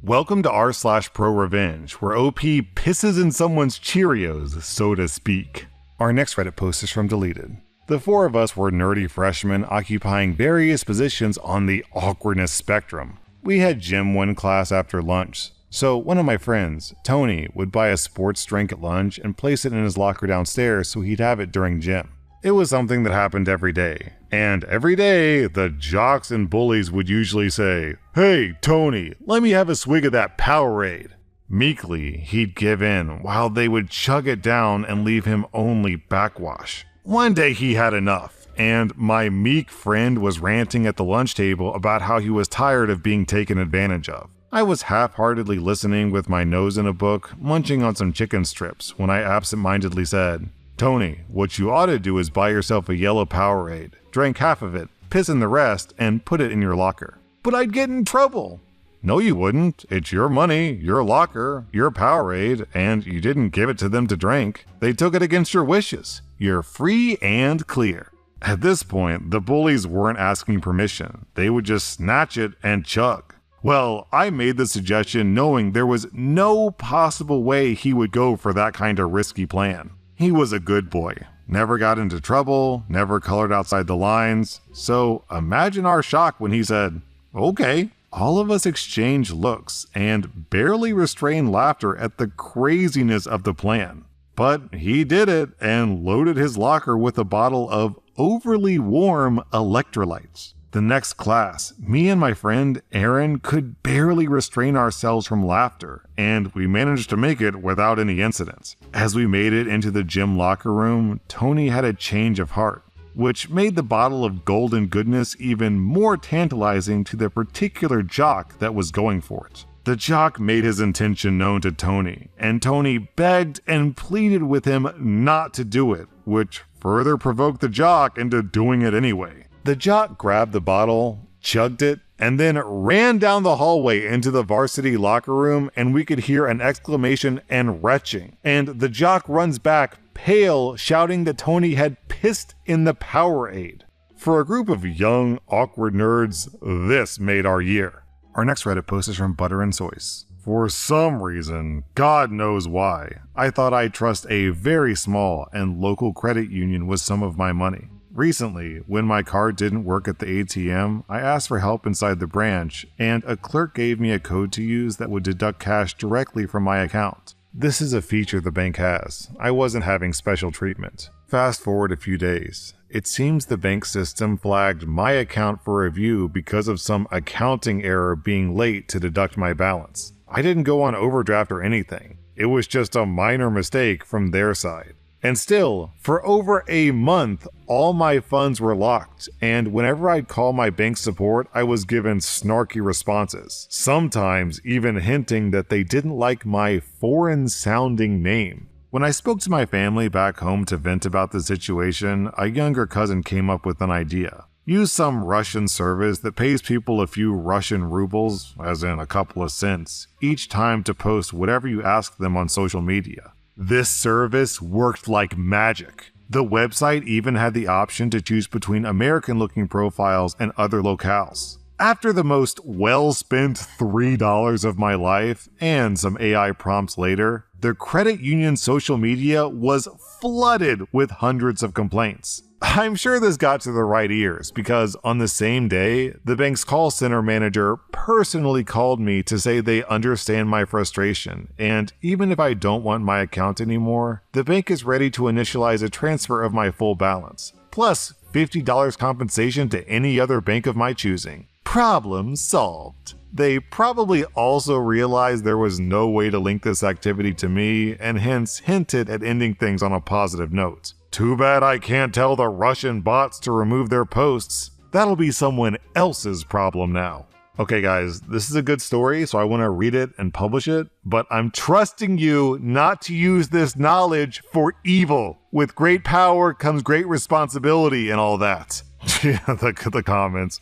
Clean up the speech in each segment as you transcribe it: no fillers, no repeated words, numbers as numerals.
Welcome to r/pro revenge, where OP pisses in someone's Cheerios, so to speak. Our next Reddit post is from Deleted. The four of us were nerdy freshmen occupying various positions on the awkwardness spectrum. We had gym one class after lunch, so one of my friends, Tony, would buy a sports drink at lunch and place it in his locker downstairs so he'd have it during gym. It was something that happened every day, and every day, the jocks and bullies would usually say, "Hey, Tony, let me have a swig of that Powerade." Meekly, he'd give in, while they would chug it down and leave him only backwash. One day he had enough, and my meek friend was ranting at the lunch table about how he was tired of being taken advantage of. I was half-heartedly listening with my nose in a book, munching on some chicken strips, when I absent-mindedly said, "Tony, what you ought to do is buy yourself a yellow Powerade, drink half of it, piss in the rest, and put it in your locker." "But I'd get in trouble." "No, you wouldn't. It's your money, your locker, your Powerade, and you didn't give it to them to drink. They took it against your wishes. You're free and clear." At this point, the bullies weren't asking permission. They would just snatch it and chug. Well, I made the suggestion knowing there was no possible way he would go for that kind of risky plan. He was a good boy, never got into trouble, never colored outside the lines, so imagine our shock when he said, "Okay." All of us exchanged looks and barely restrained laughter at the craziness of the plan. But he did it and loaded his locker with a bottle of overly warm electrolytes. The next class, me and my friend Aaron could barely restrain ourselves from laughter, and we managed to make it without any incidents. As we made it into the gym locker room, Tony had a change of heart, which made the bottle of golden goodness even more tantalizing to the particular jock that was going for it. The jock made his intention known to Tony, and Tony begged and pleaded with him not to do it, which further provoked the jock into doing it anyway. The jock grabbed the bottle, chugged it, and then ran down the hallway into the varsity locker room, and we could hear an exclamation and retching. And the jock runs back, pale, shouting that Tony had pissed in the Powerade. For a group of young, awkward nerds, this made our year. Our next Reddit post is from Butter and Soyce. For some reason, God knows why, I thought I'd trust a very small and local credit union with some of my money. Recently, when my card didn't work at the ATM, I asked for help inside the branch, and a clerk gave me a code to use that would deduct cash directly from my account. This is a feature the bank has. I wasn't having special treatment. Fast forward a few days. It seems the bank system flagged my account for review because of some accounting error being late to deduct my balance. I didn't go on overdraft or anything. It was just a minor mistake from their side. And still, for over a month, all my funds were locked, and whenever I'd call my bank support, I was given snarky responses, sometimes even hinting that they didn't like my foreign-sounding name. When I spoke to my family back home to vent about the situation, a younger cousin came up with an idea. Use some Russian service that pays people a few Russian rubles, as in a couple of cents, each time to post whatever you ask them on social media. This service worked like magic. The website even had the option to choose between American-looking profiles and other locales. After the most well-spent $3 of my life, and some AI prompts later, the credit union social media was flooded with hundreds of complaints. I'm sure this got to the right ears because on the same day, the bank's call center manager personally called me to say they understand my frustration, and even if I don't want my account anymore, the bank is ready to initialize a transfer of my full balance, plus $50 compensation to any other bank of my choosing. Problem solved. They probably also realized there was no way to link this activity to me, and hence hinted at ending things on a positive note. Too bad I can't tell the Russian bots to remove their posts. That'll be someone else's problem now. Okay guys, this is a good story, so I want to read it and publish it, but I'm trusting you not to use this knowledge for evil. With great power comes great responsibility and all that. the comments.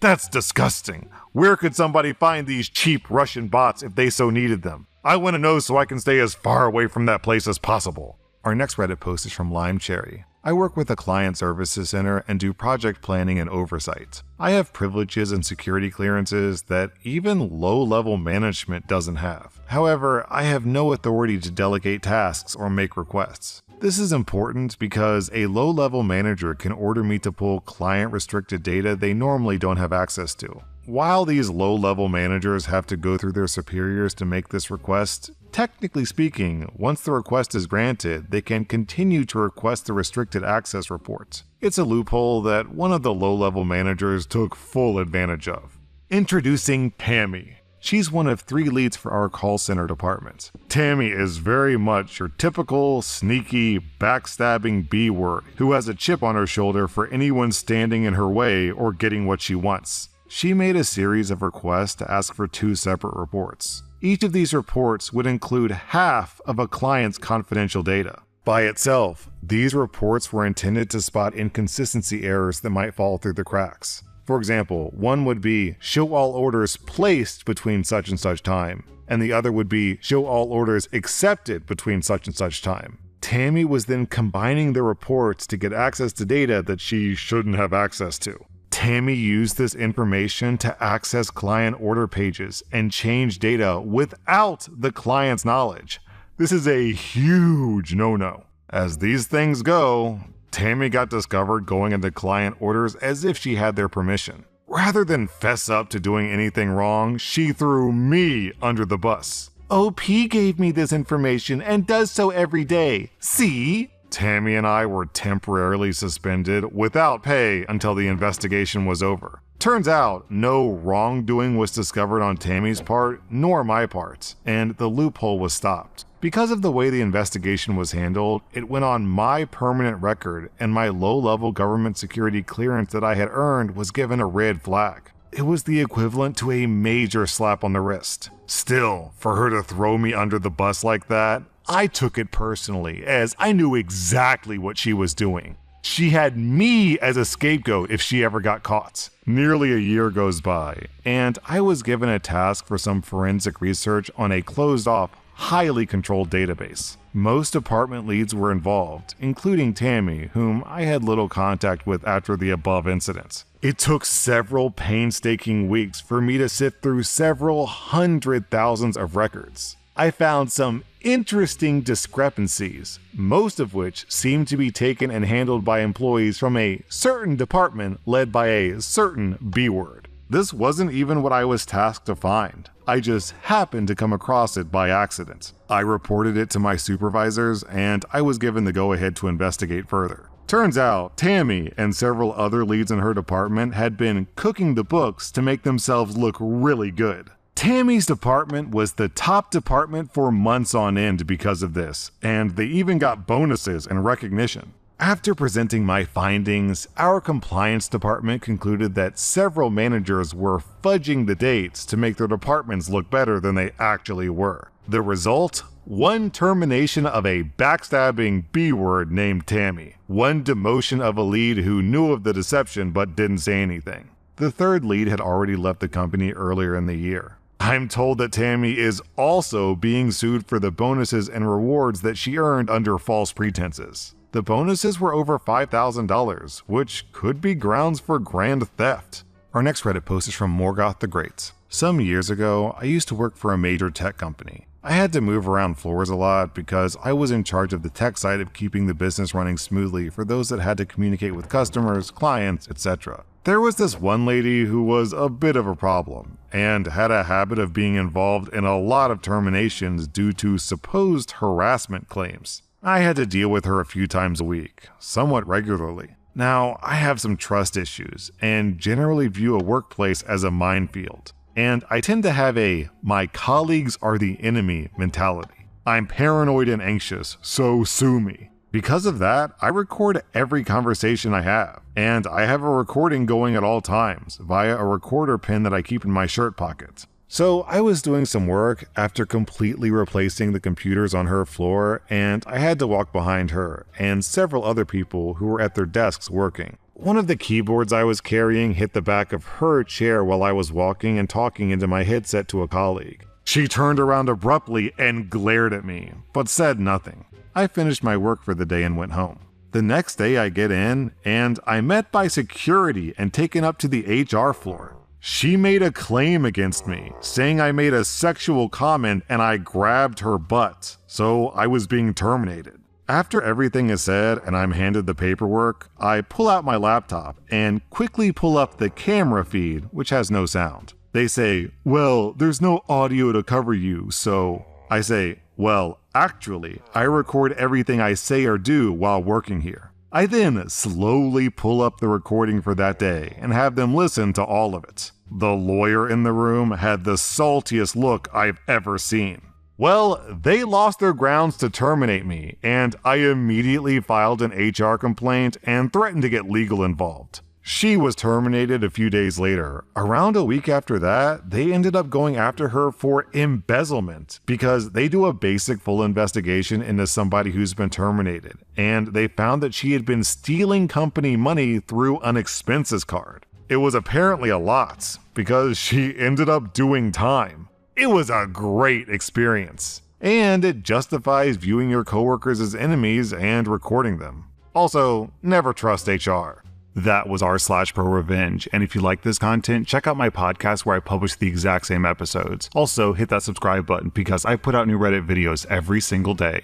That's disgusting. Where could somebody find these cheap Russian bots if they so needed them? I want to know so I can stay as far away from that place as possible. Our next Reddit post is from Lime Cherry. I work with a client services center and do project planning and oversight. I have privileges and security clearances that even low-level management doesn't have. However, I have no authority to delegate tasks or make requests. This is important because a low-level manager can order me to pull client-restricted data they normally don't have access to. While these low-level managers have to go through their superiors to make this request, technically speaking, once the request is granted, they can continue to request the restricted access report. It's a loophole that one of the low-level managers took full advantage of. Introducing Tammy. She's one of 3 leads for our call center department. Tammy is very much your typical, sneaky, backstabbing B-word who has a chip on her shoulder for anyone standing in her way or getting what she wants. She made a series of requests to ask for 2 separate reports. Each of these reports would include half of a client's confidential data. By itself, these reports were intended to spot inconsistency errors that might fall through the cracks. For example, one would be show all orders placed between such and such time, and the other would be show all orders accepted between such and such time. Tammy was then combining the reports to get access to data that she shouldn't have access to. Tammy used this information to access client order pages and change data without the client's knowledge. This is a huge no-no. As these things go, Tammy got discovered going into client orders as if she had their permission. Rather than fess up to doing anything wrong, she threw me under the bus. OP gave me this information and does so every day. See? Tammy and I were temporarily suspended without pay until the investigation was over. Turns out, no wrongdoing was discovered on Tammy's part, nor my part, and the loophole was stopped. Because of the way the investigation was handled, it went on my permanent record, and my low-level government security clearance that I had earned was given a red flag. It was the equivalent to a major slap on the wrist. Still, for her to throw me under the bus like that, I took it personally, as I knew exactly what she was doing. She had me as a scapegoat if she ever got caught. Nearly a year goes by, and I was given a task for some forensic research on a closed-off, highly controlled database. Most department leads were involved, including Tammy, whom I had little contact with after the above incident. It took several painstaking weeks for me to sift through several hundred thousands of records. I found some interesting discrepancies, most of which seemed to be taken and handled by employees from a certain department led by a certain B-word. This wasn't even what I was tasked to find. I just happened to come across it by accident. I reported it to my supervisors, and I was given the go-ahead to investigate further. Turns out, Tammy and several other leads in her department had been cooking the books to make themselves look really good. Tammy's department was the top department for months on end because of this, and they even got bonuses and recognition. After presenting my findings, our compliance department concluded that several managers were fudging the dates to make their departments look better than they actually were. The result? One termination of a backstabbing B-word named Tammy. One demotion of a lead who knew of the deception but didn't say anything. The third lead had already left the company earlier in the year. I'm told that Tammy is also being sued for the bonuses and rewards that she earned under false pretenses. The bonuses were over $5,000, which could be grounds for grand theft. Our next Reddit post is from Morgoth the Great. Some years ago, I used to work for a major tech company. I had to move around floors a lot because I was in charge of the tech side of keeping the business running smoothly for those that had to communicate with customers, clients, etc. There was this one lady who was a bit of a problem and had a habit of being involved in a lot of terminations due to supposed harassment claims. I had to deal with her a few times a week, somewhat regularly. Now, I have some trust issues and generally view a workplace as a minefield. And I tend to have a "my colleagues are the enemy" mentality. I'm paranoid and anxious, so sue me. Because of that, I record every conversation I have, and I have a recording going at all times via a recorder pin that I keep in my shirt pocket. So I was doing some work after completely replacing the computers on her floor, and I had to walk behind her and several other people who were at their desks working. One of the keyboards I was carrying hit the back of her chair while I was walking and talking into my headset to a colleague. She turned around abruptly and glared at me, but said nothing. I finished my work for the day and went home. The next day I get in, and I'm met by security and taken up to the HR floor. She made a claim against me, saying I made a sexual comment and I grabbed her butt, so I was being terminated. After everything is said and I'm handed the paperwork, I pull out my laptop and quickly pull up the camera feed, which has no sound. They say, well, there's no audio to cover you, so... I say, well, actually, I record everything I say or do while working here. I then slowly pull up the recording for that day and have them listen to all of it. The lawyer in the room had the saltiest look I've ever seen. Well, they lost their grounds to terminate me, and I immediately filed an HR complaint and threatened to get legal involved. She was terminated a few days later. Around a week after that, they ended up going after her for embezzlement because they do a basic full investigation into somebody who's been terminated, and they found that she had been stealing company money through an expenses card. It was apparently a lot because she ended up doing time. It was a great experience, and it justifies viewing your coworkers as enemies and recording them. Also, never trust HR. That was r/pro revenge, and if you like this content, check out my podcast where I publish the exact same episodes. Also, hit that subscribe button because I put out new Reddit videos every single day.